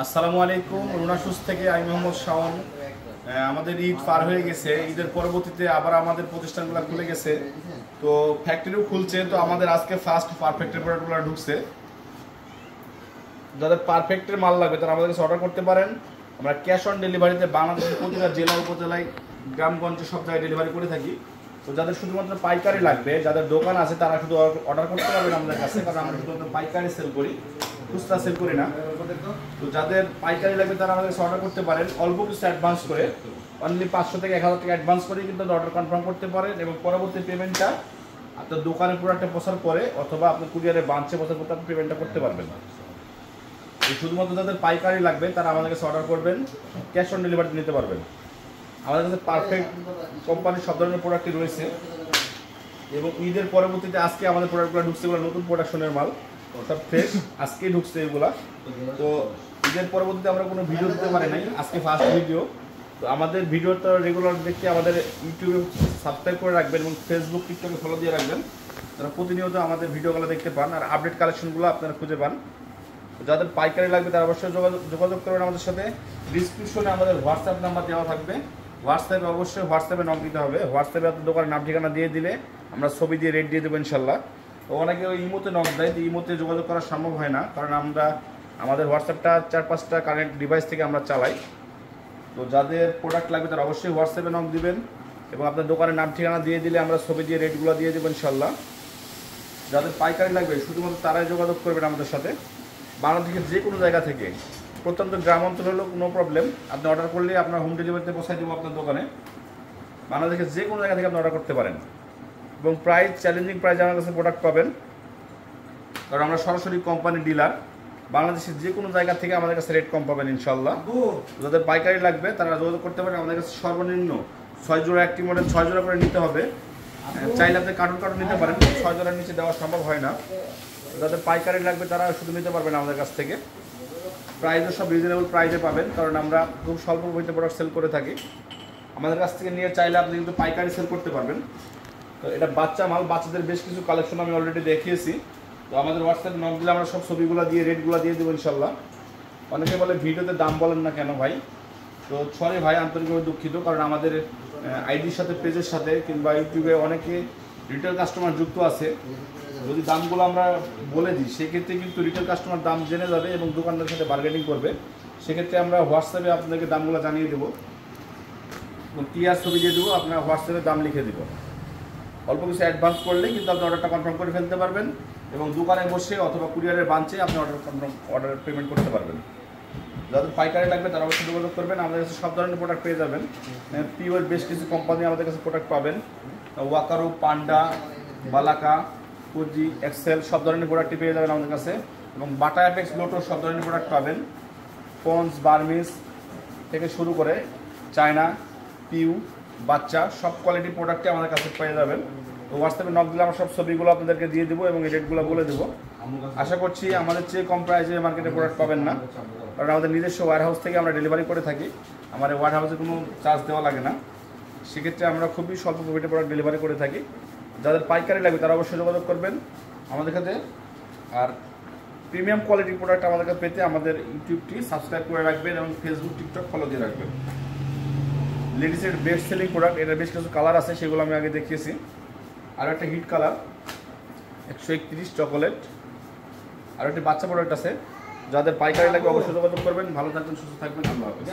আসসালামু আলাইকুম। রুনা শুজ থেকে আমি মোহাম্মদ শাওন। আমাদের ঈদ পার হয়ে গেছে। ঈদের পরবর্তীতে আবার আমাদের প্রতিষ্ঠানগুলো খুলে গেছে, তো ফ্যাক্টরিও খুলছে। তো আমাদের আজকে ফার্স্ট পারফেক্টের প্রোডাক্টগুলো ঢুকছে। যাদের পারফেক্টের মাল লাগবে তারা আমাদের কাছে অর্ডার করতে পারেন। আমরা ক্যাশ অন ডেলিভারিতে বাংলাদেশের প্রতিটা জেলা উপজেলায় গ্রামগঞ্জে সব জায়গায় ডেলিভারি করে থাকি। তো যাদের শুধুমাত্র পাইকারি লাগবে, যাদের দোকান আছে তারা শুধু অর্ডার করতে পারবেন আমাদের কাছে, কারণ আমরা শুধুমাত্র পাইকারি সেল করি, খুচরা সেল করি না। তো যাদের পাইকারি লাগবে তারা আমাদের কাছে অর্ডার করতে পারেন অল্প কিছু অ্যাডভান্স করে, অনলি 500 থেকে 1000 টাকা অ্যাডভান্স করে কিন্তু অর্ডার কনফার্ম করতে পারেন, এবং পরবর্তী পেমেন্টটা আপনার দোকানে প্রোডাক্টে পৌঁছার পরে অথবা আপনার কুরিয়ারে বাঞ্চে পৌঁছার পর আপনি পেমেন্টটা করতে পারবেন। শুধুমাত্র যাদের পাইকারি লাগবে তারা আমাদের কাছে অর্ডার করবেন, ক্যাশ অন ডেলিভারি নিতে পারবেন। আমাদের কাছে পারফেক্ট কোম্পানির সব ধরনের প্রোডাক্টই রয়েছে, এবং ঈদের পরবর্তীতে আজকে আমাদের প্রোডাক্টগুলো ঢুকছে, এগুলো নতুন প্রোডাকশনের মাল, সব ফ্রেশ আজকেই ঢুকছে এগুলা। তো ঈদের পরবর্তীতে আমরা কোনো ভিডিও দিতে পারি নাই, আজকে ফার্স্ট ভিডিও। তো আমাদের ভিডিওটা রেগুলার দেখতে আমাদের ইউটিউবে সাবস্ক্রাইব করে রাখবেন এবং ফেসবুক টিকটকে ফলো দিয়ে রাখবেন, তারা প্রতিনিয়ত আমাদের ভিডিওগুলো দেখতে পান আর আপডেট কালেকশনগুলো আপনারা খুঁজে পান। যাদের পাইকারি লাগবে তারা অবশ্যই যোগাযোগ করবেন আমাদের সাথে। ডিসক্রিপশনে আমাদের হোয়াটসঅ্যাপ নাম্বার দেওয়া থাকবে, হোয়াটসঅ্যাপে অবশ্যই হোয়াটসঅ্যাপে নক দিতে হবে। হোয়াটসঅ্যাপে আপনার দোকানের নাম ঠিকানা দিয়ে দিলে আমরা ছবি দিয়ে রেট দিয়ে দেবো ইনশাল্লাহ। তো অনেকে ওই ইমোতে নক দেয়, তো ইমোতে যোগাযোগ করা সম্ভব হয় না, কারণ আমাদের হোয়াটসঅ্যাপটা 4-5টা কারেন্ট ডিভাইস থেকে আমরা চালাই। তো যাদের প্রোডাক্ট লাগবে তারা অবশ্যই হোয়াটসঅ্যাপে নক দিবেন, এবং আপনার দোকানের নাম ঠিকানা দিয়ে দিলে আমরা ছবি দিয়ে রেটগুলো দিয়ে দেবো ইনশাল্লাহ। যাদের পাইকারি লাগবে শুধুমাত্র তারাই যোগাযোগ করবেন আমাদের সাথে। বাংলাদেশের যে কোনো জায়গা থেকে, প্রত্যন্ত গ্রাম অঞ্চল হলেও কোনো প্রবলেম, আপনি অর্ডার করলে আপনার হোম ডেলিভারিতে পৌঁছাই দেবো আপনার দোকানে। বাংলাদেশের যে কোনো জায়গা থেকে আপনি অর্ডার করতে পারেন, এবং প্রাইস চ্যালেঞ্জিং প্রাইস আমার কাছে প্রোডাক্ট পাবেন, কারণ আমরা সরাসরি কোম্পানি ডিলার। বাংলাদেশের যে কোনো জায়গা থেকে আমাদের কাছে রেট কম পাবেন ইনশাল্লাহ। যাদের পাইকারি লাগবে তারা যোগাযোগ করতে পারেন আমাদের কাছে। সর্বনিম্ন 6 জোড়া, একটি মডেল 6 জোড়া করে নিতে হবে। চাইলে আপনি কার্টুন নিতে পারেন, 6 জোড়ার নিচে দেওয়া সম্ভব হয় না। যাদের পাইকারি লাগবে তারা শুধু নিতে পারবেন আমাদের কাছ থেকে। প্রাইসও সব রিজনেবল প্রাইসে পাবেন, কারণ আমরা খুব স্বল্প মূল্যে প্রোডাক্ট সেল করে থাকি। আমাদের কাছ থেকে নিয়ে চাইলে আপনি কিন্তু পাইকারি সেল করতে পারবেন। তো এটা বাচ্চা মাল, বাচ্চাদের বেশ কিছু কালেকশন আমি অলরেডি দেখিয়েছি। তো আমাদের হোয়াটসঅ্যাপে নক দিলে আমরা সব ছবিগুলো দিয়ে রেটগুলো দিয়ে দেবো ইনশাল্লাহ। অনেকে বলে ভিডিওতে দাম বলেন না কেন ভাই, তো সরি ভাই, আন্তরিকভাবে দুঃখিত, কারণ আমাদের আইডির সাথে, পেজের সাথে কিংবা ইউটিউবে অনেকে রিটেল কাস্টমার যুক্ত আছে। যদি দামগুলো আমরা বলে দিই সেক্ষেত্রে কিন্তু রিটেল কাস্টমার দাম জেনে যাবে এবং দোকানদারের সাথে বার্গেনিং করবে। সেক্ষেত্রে আমরা হোয়াটসঅ্যাপে আপনাদেরকে দামগুলো জানিয়ে দেবো, ক্লিয়ার ছবি দিয়ে দেবো, আপনার হোয়াটসঅ্যাপে দাম লিখে দেবো। অল্প কিছু অ্যাডভান্স করলেই কিন্তু আপনি অর্ডারটা কনফার্ম করে ফেলতে পারবেন, এবং দোকানে বসে অথবা কুরিয়ারের বাঞ্চে আপনি অর্ডার পেমেন্ট করতে পারবেন। যাদের পাইকারি লাগবে তারা অবশ্যই যোগাযোগ করবেন। আমাদের কাছে সব ধরনের প্রোডাক্ট পেয়ে যাবেন। পিওর বেশ কিছু কোম্পানি আমাদের কাছে প্রোডাক্ট পাবেন, ওয়াকারু, পান্ডা, বালাকা, কুজি, এক্সেল সব ধরনের প্রোডাক্টই পেয়ে যাবেন আমাদের কাছে, এবং বাটা অ্যাপেক্স, লোটো সব ধরনের প্রোডাক্ট পাবেন। পন্স, বার্মিস থেকে শুরু করে চায়না, পিউ, বাচ্চা সব কোয়ালিটির প্রোডাক্টই আমাদের কাছে পেয়ে যাবেন। তো হোয়াটসঅ্যাপে নক দিলে আমরা সব ছবিগুলো আপনাদেরকে দিয়ে দেবো এবং এই রেটগুলো বলে দেবো। আশা করছি আমাদের চেয়ে কম প্রাইসে মার্কেটে প্রোডাক্ট পাবেন না, কারণ আমাদের নিজস্ব ওয়্যারহাউস থেকে আমরা ডেলিভারি করে থাকি। আমাদের ওয়্যারহাউসে কোনো চার্জ দেওয়া লাগে না, সেক্ষেত্রে আমরা খুবই স্বল্প প্রফিটে প্রোডাক্ট ডেলিভারি করে থাকি। যাদের পাইকারি লাগবে তারা অবশ্যই যোগাযোগ করবেন আমাদের কাছে। আর প্রিমিয়াম কোয়ালিটির প্রোডাক্ট আমাদের কাছে পেতে আমাদের ইউটিউবটি সাবস্ক্রাইব করে রাখবেন এবং ফেসবুক, টিকটক ফলো দিয়ে রাখবেন। লেডিসের বেস্ট সেলিং প্রোডাক্ট, এটার বেশ কিছু কালার আছে, সেগুলো আমি আগে দেখিয়েছি। আর একটা হিট কালার 131 চকোলেট, আর একটি বাচ্চা প্রোডাক্ট আছে। যাদের পাইকারি লাগবে অবশ্যই যোগাযোগ করবেন। ভালো থাকবেন, সুস্থ থাকবেন, আল্লাহ হাফেজ।